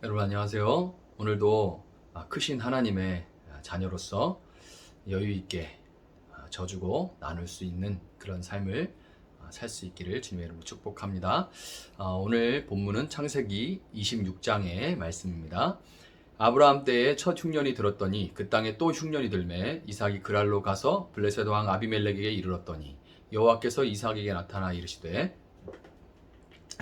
여러분 안녕하세요. 오늘도 크신 하나님의 자녀로서 여유 있게 져주고 나눌 수 있는 그런 삶을 살 수 있기를 주님의 이름으로 축복합니다. 오늘 본문은 창세기 26장의 말씀입니다. 아브라함 때에 첫 흉년이 들었더니 그 땅에 또 흉년이 들매 이삭이 그랄로 가서 블레셋 왕 아비멜렉에게 이르렀더니 여호와께서 이삭에게 나타나 이르시되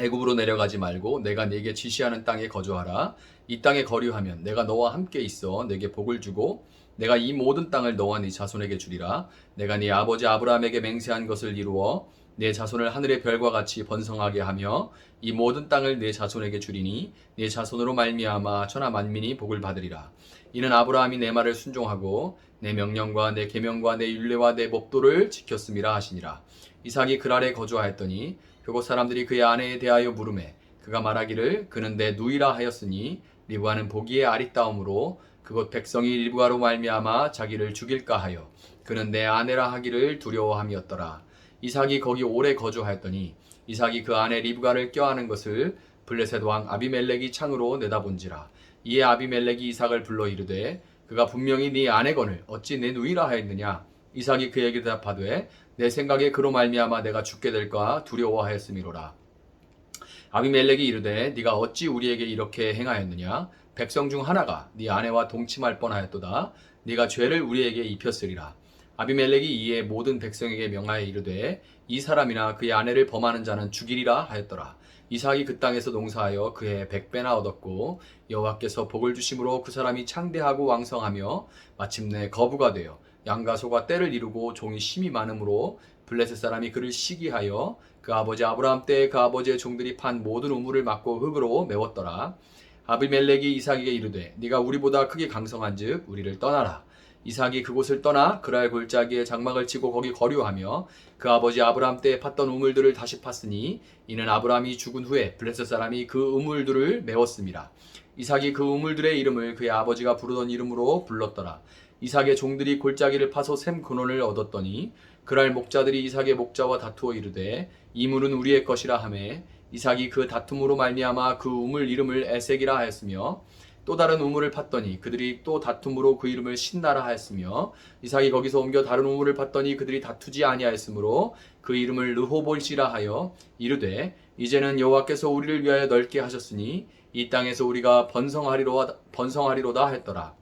애굽으로 내려가지 말고 내가 네게 지시하는 땅에 거주하라. 이 땅에 거류하면 내가 너와 함께 있어 내게 복을 주고 내가 이 모든 땅을 너와 네 자손에게 주리라. 내가 네 아버지 아브라함에게 맹세한 것을 이루어 내 자손을 하늘의 별과 같이 번성하게 하며 이 모든 땅을 내 자손에게 주리니 내 자손으로 말미암아 천하 만민이 복을 받으리라. 이는 아브라함이 내 말을 순종하고 내 명령과 내 계명과 내 율례와 내 법도를 지켰음이라 하시니라. 이삭이 그랄에 거주하였더니 그곳 사람들이 그의 아내에 대하여 물으매 그가 말하기를 그는 내 누이라 하였으니 리브가는 보기에 아리따움으로 그곳 백성이 리브가로 말미암아 자기를 죽일까 하여 그는 내 아내라 하기를 두려워함이었더라. 이삭이 거기 오래 거주하였더니 이삭이 그 아내 리브가를 껴안은 것을 블레셋 왕 아비멜렉이 창으로 내다본지라. 이에 아비멜렉이 이삭을 불러 이르되 그가 분명히 네 아내거늘 어찌 내 누이라 하였느냐. 이삭이 그에게 대답하되 내 생각에 그로 말미암아 내가 죽게 될까 두려워하였음이로라. 아비멜렉이 이르되 네가 어찌 우리에게 이렇게 행하였느냐. 백성 중 하나가 네 아내와 동침할 뻔하였도다. 네가 죄를 우리에게 입혔으리라. 아비멜렉이 이에 모든 백성에게 명하여 이르되 이 사람이나 그의 아내를 범하는 자는 죽이리라 하였더라. 이삭이 그 땅에서 농사하여 그해 100배나 얻었고 여호와께서 복을 주심으로 그 사람이 창대하고 왕성하며 마침내 거부가 되어 양과 소가 떼를 이루고 종이 심이 많으므로 블레셋 사람이 그를 시기하여 그 아버지 아브라함 때에 그 아버지의 종들이 판 모든 우물을 막고 흙으로 메웠더라. 아비멜렉이 이삭에게 이르되 네가 우리보다 크게 강성한즉 우리를 떠나라. 이삭이 그곳을 떠나 그랄 골짜기에 장막을 치고 거기 거류하며 그 아버지 아브라함 때에 팠던 우물들을 다시 팠으니 이는 아브라함이 죽은 후에 블레셋 사람이 그 우물들을 메웠음이라. 이삭이 그 우물들의 이름을 그의 아버지가 부르던 이름으로 불렀더라. 이삭의 종들이 골짜기를 파서 샘 근원을 얻었더니 그랄 목자들이 이삭의 목자와 다투어 이르되 이 물은 우리의 것이라 하매 이삭이 그 다툼으로 말미암아 그 우물 이름을 에색이라 하였으며 또 다른 우물을 팠더니 그들이 또 다툼으로 그 이름을 신나라 하였으며 이삭이 거기서 옮겨 다른 우물을 팠더니 그들이 다투지 아니하였으므로 그 이름을 르호볼시라 하여 이르되 이제는 여호와께서 우리를 위하여 넓게 하셨으니 이 땅에서 우리가 번성하리로다 했더라.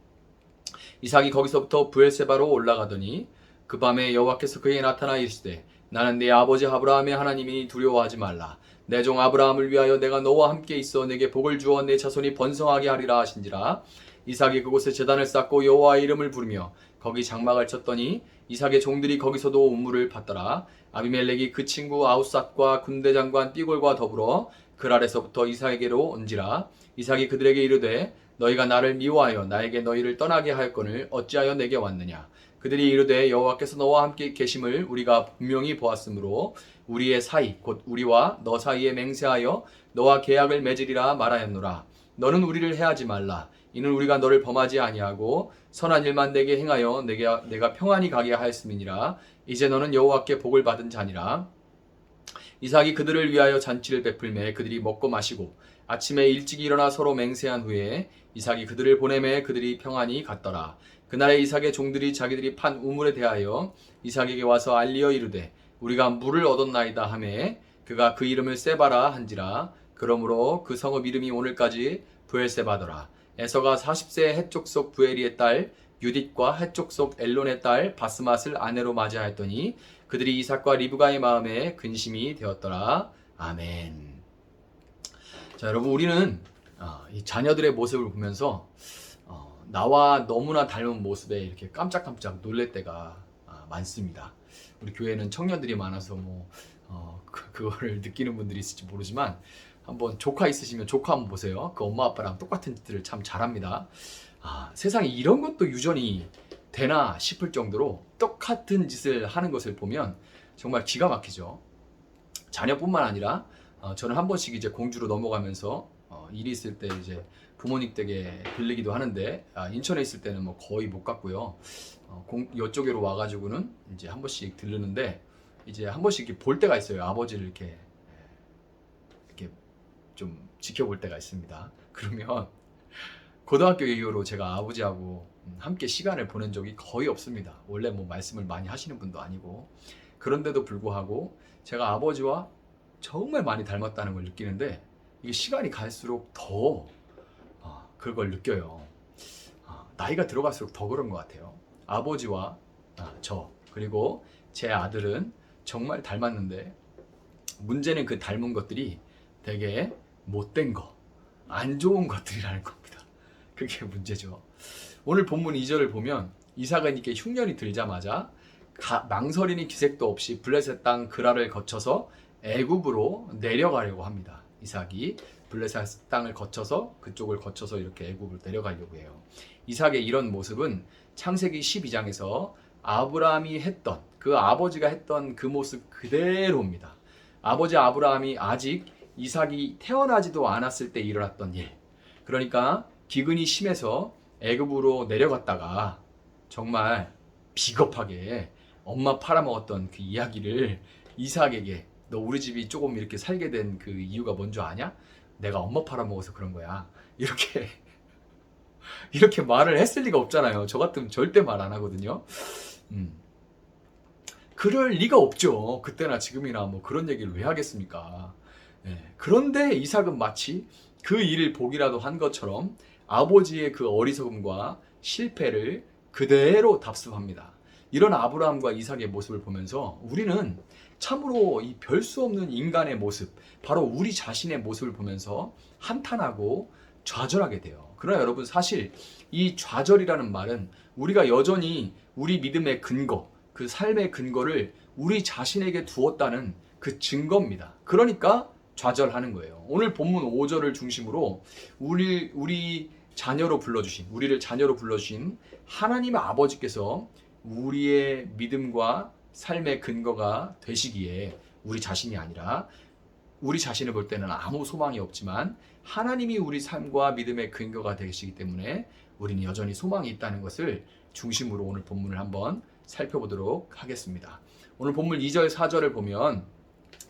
이삭이 거기서부터 브엘세바로 올라가더니 그 밤에 여호와께서 그에게 나타나 이르시되 나는 네 아버지 아브라함의 하나님이니 두려워하지 말라. 내 종 아브라함을 위하여 내가 너와 함께 있어 내게 복을 주어 내 자손이 번성하게 하리라 하신지라. 이삭이 그곳에 제단을 쌓고 여호와의 이름을 부르며 거기 장막을 쳤더니 이삭의 종들이 거기서도 우물을 팠더라. 아비멜렉이 그 친구 아우삿과 군대 장관 띠골과 더불어 그랄에서부터 이삭에게로 온지라. 이삭이 그들에게 이르되 너희가 나를 미워하여 나에게 너희를 떠나게 하였거늘 어찌하여 내게 왔느냐. 그들이 이르되 여호와께서 너와 함께 계심을 우리가 분명히 보았으므로 우리의 사이 곧 우리와 너 사이에 맹세하여 너와 계약을 맺으리라 말하였노라. 너는 우리를 해하지 말라. 이는 우리가 너를 범하지 아니하고 선한 일만 내게 행하여 내가 평안히 가게 하였음이니라. 이제 너는 여호와께 복을 받은 자니라. 이삭이 그들을 위하여 잔치를 베풀매 그들이 먹고 마시고 아침에 일찍 일어나 서로 맹세한 후에 이삭이 그들을 보내매 그들이 평안히 갔더라. 그날에 이삭의 종들이 자기들이 판 우물에 대하여 이삭에게 와서 알리어 이르되 우리가 물을 얻었나이다 하매 그가 그 이름을 세바라 한지라. 그러므로 그 성읍 이름이 오늘까지 브엘세바더라. 에서가 40세 헷족 속 부엘리의 딸 유딧과 헷족 속 엘론의 딸 바스맛을 아내로 맞이하였더니 그들이 이삭과 리브가의 마음에 근심이 되었더라. 아멘. 자, 여러분 우리는 이 자녀들의 모습을 보면서 나와 너무나 닮은 모습에 이렇게 깜짝깜짝 놀랄 때가 많습니다. 우리 교회는 청년들이 많아서 그거를 느끼는 분들이 있을지 모르지만 한번 조카 있으시면 조카 한번 보세요. 그 엄마 아빠랑 똑같은 짓들을 참 잘합니다. 세상에 이런 것도 유전이 되나 싶을 정도로 똑같은 짓을 하는 것을 보면 정말 기가 막히죠. 자녀뿐만 아니라 저는 한 번씩 이제 공주로 넘어가면서 일이 있을 때 이제 부모님 댁에 들리기도 하는데 인천에 있을 때는 뭐 거의 못 갔고요. 이쪽으로 와가지고는 이제 한 번씩 들르는데 이제 한 번씩 이렇게 볼 때가 있어요. 아버지를 이렇게 좀 지켜볼 때가 있습니다. 그러면 고등학교 이후로 제가 아버지하고 함께 시간을 보낸 적이 거의 없습니다. 원래 뭐 말씀을 많이 하시는 분도 아니고. 그런데도 불구하고 제가 아버지와 정말 많이 닮았다는 걸 느끼는데, 이게 시간이 갈수록 더 그걸 느껴요. 나이가 들어갈수록 더 그런 것 같아요. 아버지와 저, 그리고 제 아들은 정말 닮았는데, 문제는 그 닮은 것들이 되게 못된 거, 안 좋은 것들이라는 겁니다. 그게 문제죠. 오늘 본문 2절을 보면 이삭은 이렇게 흉년이 들자마자 망설이니 기색도 없이 블레셋 땅 그랄을 거쳐서 애굽으로 내려가려고 합니다. 이삭이 블레셋 땅을 거쳐서, 그쪽을 거쳐서 이렇게 애굽으로 내려가려고 해요. 이삭의 이런 모습은 창세기 12장에서 아브라함이 했던, 그 아버지가 했던 그 모습 그대로입니다. 아버지 아브라함이 아직 이삭이 태어나지도 않았을 때 일어났던 일. 그러니까 기근이 심해서 애굽으로 내려갔다가 정말 비겁하게 엄마 팔아먹었던 그 이야기를 이삭에게, 너 우리 집이 조금 이렇게 살게 된 그 이유가 뭔지 아냐? 내가 엄마 팔아먹어서 그런 거야. 이렇게 말을 했을 리가 없잖아요. 저 같으면 절대 말 안 하거든요. 그럴 리가 없죠. 그때나 지금이나 뭐 그런 얘기를 왜 하겠습니까? 그런데 이삭은 마치 그 일을 보기라도 한 것처럼 아버지의 그 어리석음과 실패를 그대로 답습합니다. 이런 아브라함과 이삭의 모습을 보면서 우리는 참으로 이 별 수 없는 인간의 모습, 바로 우리 자신의 모습을 보면서 한탄하고 좌절하게 돼요. 그러나 여러분, 사실 이 좌절이라는 말은 우리가 여전히 우리 믿음의 근거, 그 삶의 근거를 우리 자신에게 두었다는 그 증거입니다. 그러니까 좌절하는 거예요. 오늘 본문 5절을 중심으로 우리를 자녀로 불러주신 하나님의 아버지께서 우리의 믿음과 삶의 근거가 되시기에, 우리 자신이 아니라, 우리 자신을 볼 때는 아무 소망이 없지만 하나님이 우리 삶과 믿음의 근거가 되시기 때문에 우리는 여전히 소망이 있다는 것을 중심으로 오늘 본문을 한번 살펴보도록 하겠습니다. 오늘 본문 2절 4절을 보면,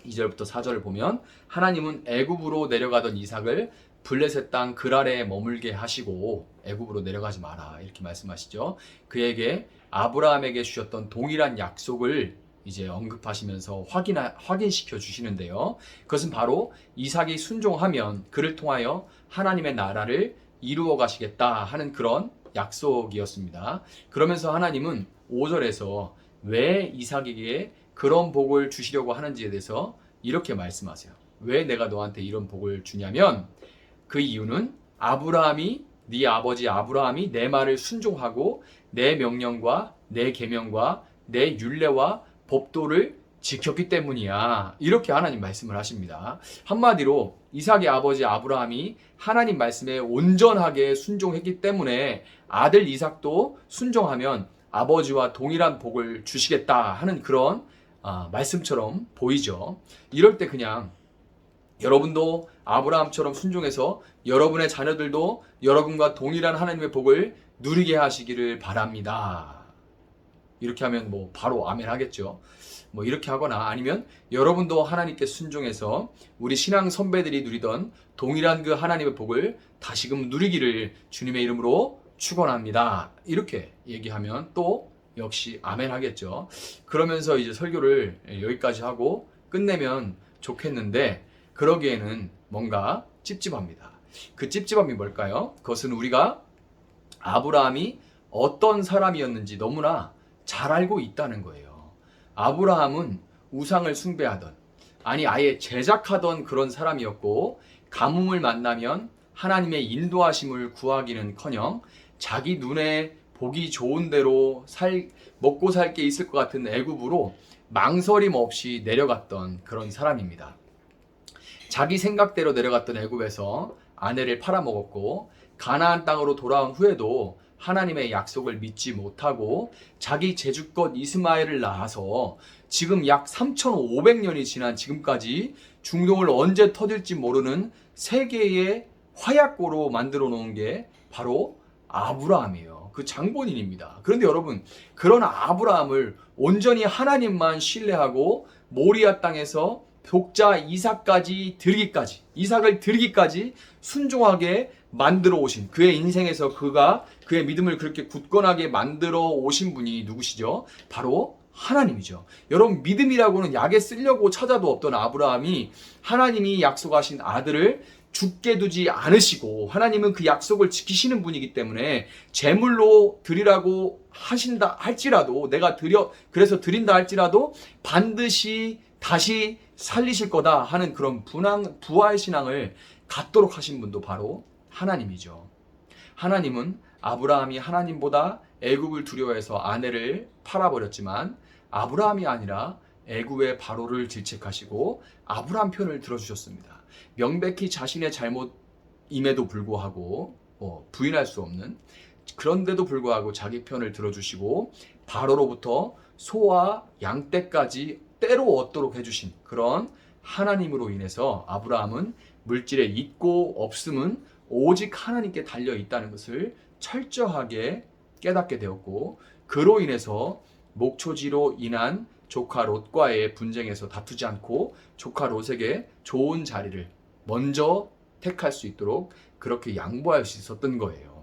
2절부터 4절을 보면 하나님은 애굽으로 내려가던 이삭을 블레셋 땅 그랄에 머물게 하시고, 애굽으로 내려가지 마라 이렇게 말씀하시죠. 그에게 아브라함에게 주셨던 동일한 약속을 이제 언급하시면서 확인시켜 주시는데요. 그것은 바로 이삭이 순종하면 그를 통하여 하나님의 나라를 이루어 가시겠다 하는 그런 약속이었습니다. 그러면서 하나님은 5절에서 왜 이삭에게 그런 복을 주시려고 하는지에 대해서 이렇게 말씀하세요. 왜 내가 너한테 이런 복을 주냐면, 그 이유는 네 아버지 아브라함이 내 말을 순종하고 내 명령과 내 계명과 내 율례와 법도를 지켰기 때문이야. 이렇게 하나님 말씀을 하십니다. 한마디로 이삭의 아버지 아브라함이 하나님 말씀에 온전하게 순종했기 때문에 아들 이삭도 순종하면 아버지와 동일한 복을 주시겠다 하는 그런 말씀처럼 보이죠. 이럴 때 그냥 여러분도 아브라함처럼 순종해서 여러분의 자녀들도 여러분과 동일한 하나님의 복을 누리게 하시기를 바랍니다. 이렇게 하면 뭐 바로 아멘 하겠죠. 뭐 이렇게 하거나, 아니면 여러분도 하나님께 순종해서 우리 신앙 선배들이 누리던 동일한 그 하나님의 복을 다시금 누리기를 주님의 이름으로 축원합니다. 이렇게 얘기하면 또 역시 아멘 하겠죠. 그러면서 이제 설교를 여기까지 하고 끝내면 좋겠는데, 그러기에는 뭔가 찝찝합니다. 그 찝찝함이 뭘까요? 그것은 우리가 아브라함이 어떤 사람이었는지 너무나 잘 알고 있다는 거예요. 아브라함은 우상을 숭배하던, 아예 제작하던 그런 사람이었고, 가뭄을 만나면 하나님의 인도하심을 구하기는커녕 자기 눈에 보기 좋은 대로 먹고 살 게 있을 것 같은 애굽으로 망설임 없이 내려갔던 그런 사람입니다. 자기 생각대로 내려갔던 애굽에서 아내를 팔아먹었고, 가나안 땅으로 돌아온 후에도 하나님의 약속을 믿지 못하고 자기 제주껏 이스마엘을 낳아서 지금 약 3,500년이 지난 지금까지 중동을 언제 터질지 모르는 세계의 화약고로 만들어 놓은 게 바로 아브라함이에요. 그 장본인입니다. 그런데 여러분, 그런 아브라함을 온전히 하나님만 신뢰하고 모리아 땅에서 독자 이삭을 드리기까지 순종하게 만들어 오신, 그의 인생에서 그의 믿음을 그렇게 굳건하게 만들어 오신 분이 누구시죠? 바로 하나님이죠. 여러분, 믿음이라고는 약에 쓰려고 찾아도 없던 아브라함이 하나님이 약속하신 아들을 죽게 두지 않으시고, 하나님은 그 약속을 지키시는 분이기 때문에 제물로 드리라고 하신다 할지라도, 그래서 드린다 할지라도 반드시 다시 살리실 거다 하는 그런 부활 신앙을 갖도록 하신 분도 바로 하나님이죠. 하나님은 아브라함이 하나님보다 애굽을 두려워해서 아내를 팔아버렸지만 아브라함이 아니라 애굽의 바로를 질책하시고 아브라함 편을 들어주셨습니다. 명백히 자신의 잘못임에도 불구하고 부인할 수 없는, 그런데도 불구하고 자기 편을 들어주시고 바로로부터 소와 양떼까지 때로 얻도록 해주신 그런 하나님으로 인해서 아브라함은 물질에 있고 없음은 오직 하나님께 달려 있다는 것을 철저하게 깨닫게 되었고, 그로 인해서 목초지로 인한 조카 롯과의 분쟁에서 다투지 않고 조카 롯에게 좋은 자리를 먼저 택할 수 있도록 그렇게 양보할 수 있었던 거예요.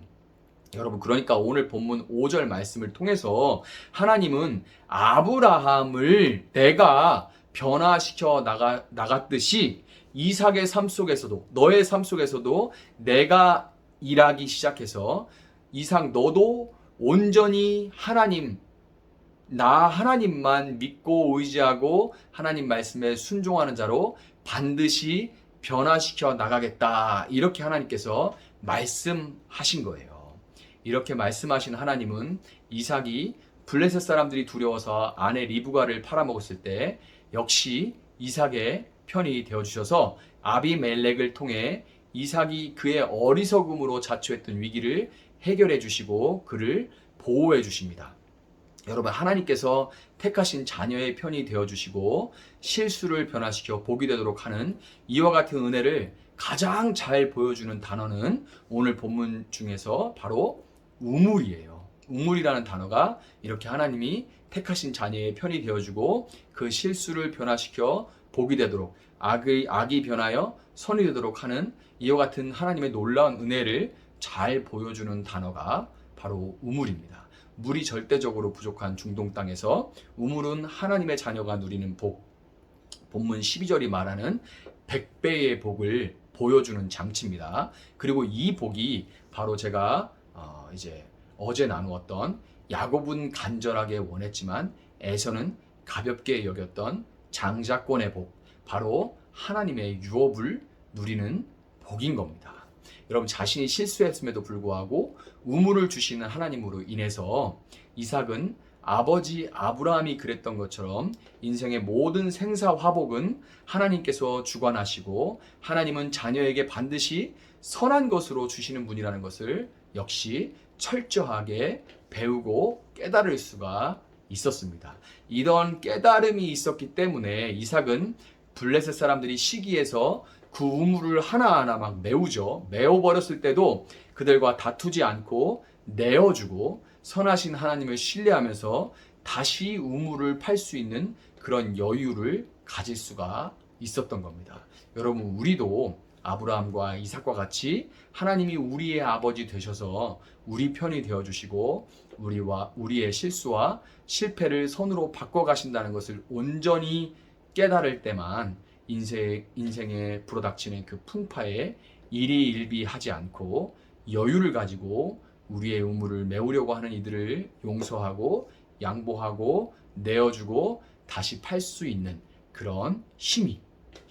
여러분, 그러니까 오늘 본문 5절 말씀을 통해서 하나님은 아브라함을 내가 변화시켜 나갔듯이 이삭의 삶 속에서도, 너의 삶 속에서도 내가 일하기 시작해서 이삭, 너도 온전히 하나님만 믿고 의지하고 하나님 말씀에 순종하는 자로 반드시 변화시켜 나가겠다, 이렇게 하나님께서 말씀하신 거예요. 이렇게 말씀하신 하나님은 이삭이 블레셋 사람들이 두려워서 아내 리브가를 팔아먹었을 때 역시 이삭의 편이 되어주셔서 아비멜렉을 통해 이삭이 그의 어리석음으로 자초했던 위기를 해결해 주시고 그를 보호해 주십니다. 여러분, 하나님께서 택하신 자녀의 편이 되어주시고 실수를 변화시켜 복이 되도록 하는 이와 같은 은혜를 가장 잘 보여주는 단어는 오늘 본문 중에서 바로 우물이에요. 우물이라는 단어가 이렇게 하나님이 택하신 자녀의 편이 되어주고 그 실수를 변화시켜 복이 되도록, 악이 변하여 선이 되도록 하는 이와 같은 하나님의 놀라운 은혜를 잘 보여주는 단어가 바로 우물입니다. 물이 절대적으로 부족한 중동 땅에서 우물은 하나님의 자녀가 누리는 복, 본문 12절이 말하는 100배의 복을 보여주는 장치입니다. 그리고 이 복이 바로 제가 이제 어제 나누었던 야곱은 간절하게 원했지만 에서는 가볍게 여겼던 장자권의 복, 바로 하나님의 유업을 누리는 복인 겁니다. 여러분, 자신이 실수했음에도 불구하고 우물을 주시는 하나님으로 인해서 이삭은 아버지 아브라함이 그랬던 것처럼 인생의 모든 생사화복은 하나님께서 주관하시고 하나님은 자녀에게 반드시 선한 것으로 주시는 분이라는 것을 역시 철저하게 배우고 깨달을 수가 있었습니다. 이런 깨달음이 있었기 때문에 이삭은 블레셋 사람들이 시기해서 그 우물을 하나하나 막 메워버렸을 때도 그들과 다투지 않고 내어주고 선하신 하나님을 신뢰하면서 다시 우물을 팔 수 있는 그런 여유를 가질 수가 있었던 겁니다. 여러분, 우리도 아브라함과 이삭과 같이 하나님이 우리의 아버지 되셔서 우리 편이 되어주시고 우리의 실수와 실패를 선으로 바꿔가신다는 것을 온전히 깨달을 때만 인생에 불어닥치는 그 풍파에 일희일비하지 않고 여유를 가지고 우리의 우물을 메우려고 하는 이들을 용서하고 양보하고 내어주고 다시 팔 수 있는 그런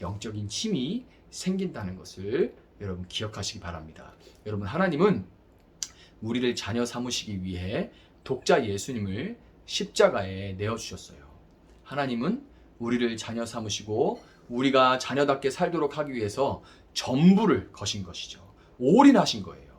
영적인 힘이 생긴다는 것을 여러분 기억하시기 바랍니다. 여러분, 하나님은 우리를 자녀 삼으시기 위해 독자 예수님을 십자가에 내어주셨어요. 하나님은 우리를 자녀 삼으시고 우리가 자녀답게 살도록 하기 위해서 전부를 거신 것이죠. 올인하신 거예요.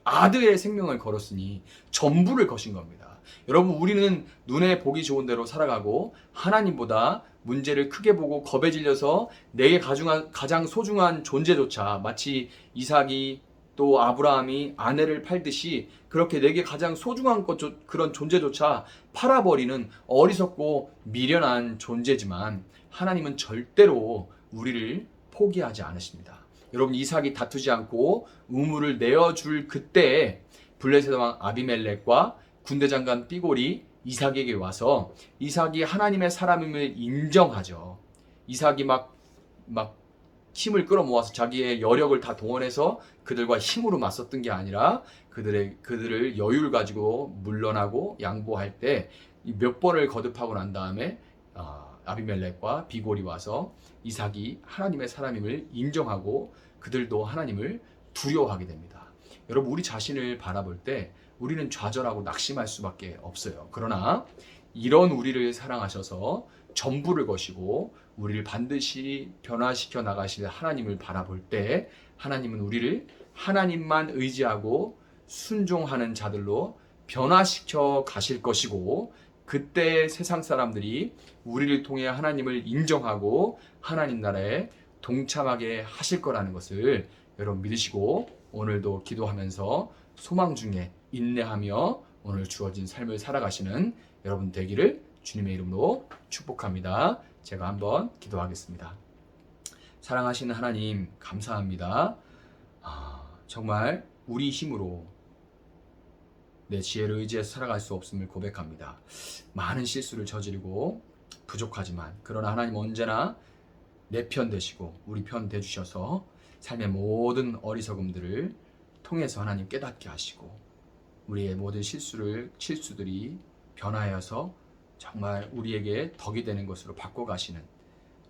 아들의 생명을 걸었으니 전부를 거신 겁니다. 여러분, 우리는 눈에 보기 좋은 대로 살아가고 하나님보다 문제를 크게 보고 겁에 질려서 내게 가장 소중한 존재조차, 마치 이삭이 또 아브라함이 아내를 팔듯이 그렇게 내게 가장 소중한 그런 존재조차 팔아버리는 어리석고 미련한 존재지만 하나님은 절대로 우리를 포기하지 않으십니다. 여러분, 이삭이 다투지 않고 우물을 내어줄 그때 블레셋 왕 아비멜렉과 군대 장관 삐골이 이삭에게 와서 이삭이 하나님의 사람임을 인정하죠. 이삭이 막 힘을 끌어모아서 자기의 여력을 다 동원해서 그들과 힘으로 맞섰던 게 아니라 그들을 여유를 가지고 물러나고 양보할 때 몇 번을 거듭하고 난 다음에 아비멜렉과 비골이 와서 이삭이 하나님의 사람임을 인정하고 그들도 하나님을 두려워하게 됩니다. 여러분, 우리 자신을 바라볼 때 우리는 좌절하고 낙심할 수밖에 없어요. 그러나 이런 우리를 사랑하셔서 전부를 거시고 우리를 반드시 변화시켜 나가실 하나님을 바라볼 때 하나님은 우리를 하나님만 의지하고 순종하는 자들로 변화시켜 가실 것이고, 그때 세상 사람들이 우리를 통해 하나님을 인정하고 하나님 나라에 동참하게 하실 거라는 것을 여러분 믿으시고 오늘도 기도하면서 소망 중에 인내하며 오늘 주어진 삶을 살아가시는 여러분 되기를 주님의 이름으로 축복합니다. 제가 한번 기도하겠습니다. 사랑하시는 하나님, 감사합니다. 정말 우리 힘으로 내 지혜를 의지해서 살아갈 수 없음을 고백합니다. 많은 실수를 저지르고 부족하지만 그러나 하나님 언제나 내 편 되시고 우리 편 되주셔서 삶의 모든 어리석음들을 통해서 하나님 깨닫게 하시고 우리의 모든 실수들이 변하여서 정말 우리에게 덕이 되는 것으로 바꿔가시는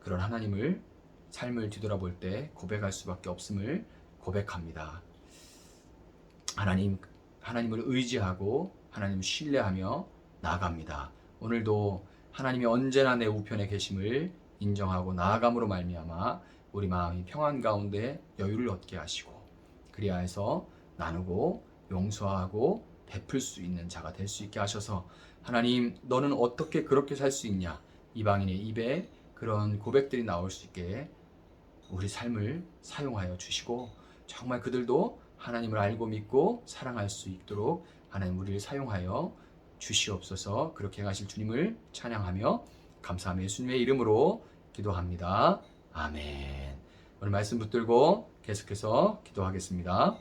그런 하나님을 삶을 뒤돌아볼 때 고백할 수밖에 없음을 고백합니다. 하나님을 의지하고 하나님을 신뢰하며 나아갑니다. 오늘도 하나님이 언제나 내 우편에 계심을 인정하고 나아감으로 말미암아 우리 마음이 평안 가운데 여유를 얻게 하시고 그리하여서 나누고 용서하고 베풀 수 있는 자가 될 수 있게 하셔서 하나님, 너는 어떻게 그렇게 살 수 있냐, 이방인의 입에 그런 고백들이 나올 수 있게 우리 삶을 사용하여 주시고 정말 그들도 하나님을 알고 믿고 사랑할 수 있도록 하나님 우리를 사용하여 주시옵소서. 그렇게 하실 주님을 찬양하며 감사하며 예수님의 이름으로 기도합니다. 아멘. 오늘 말씀 붙들고 계속해서 기도하겠습니다.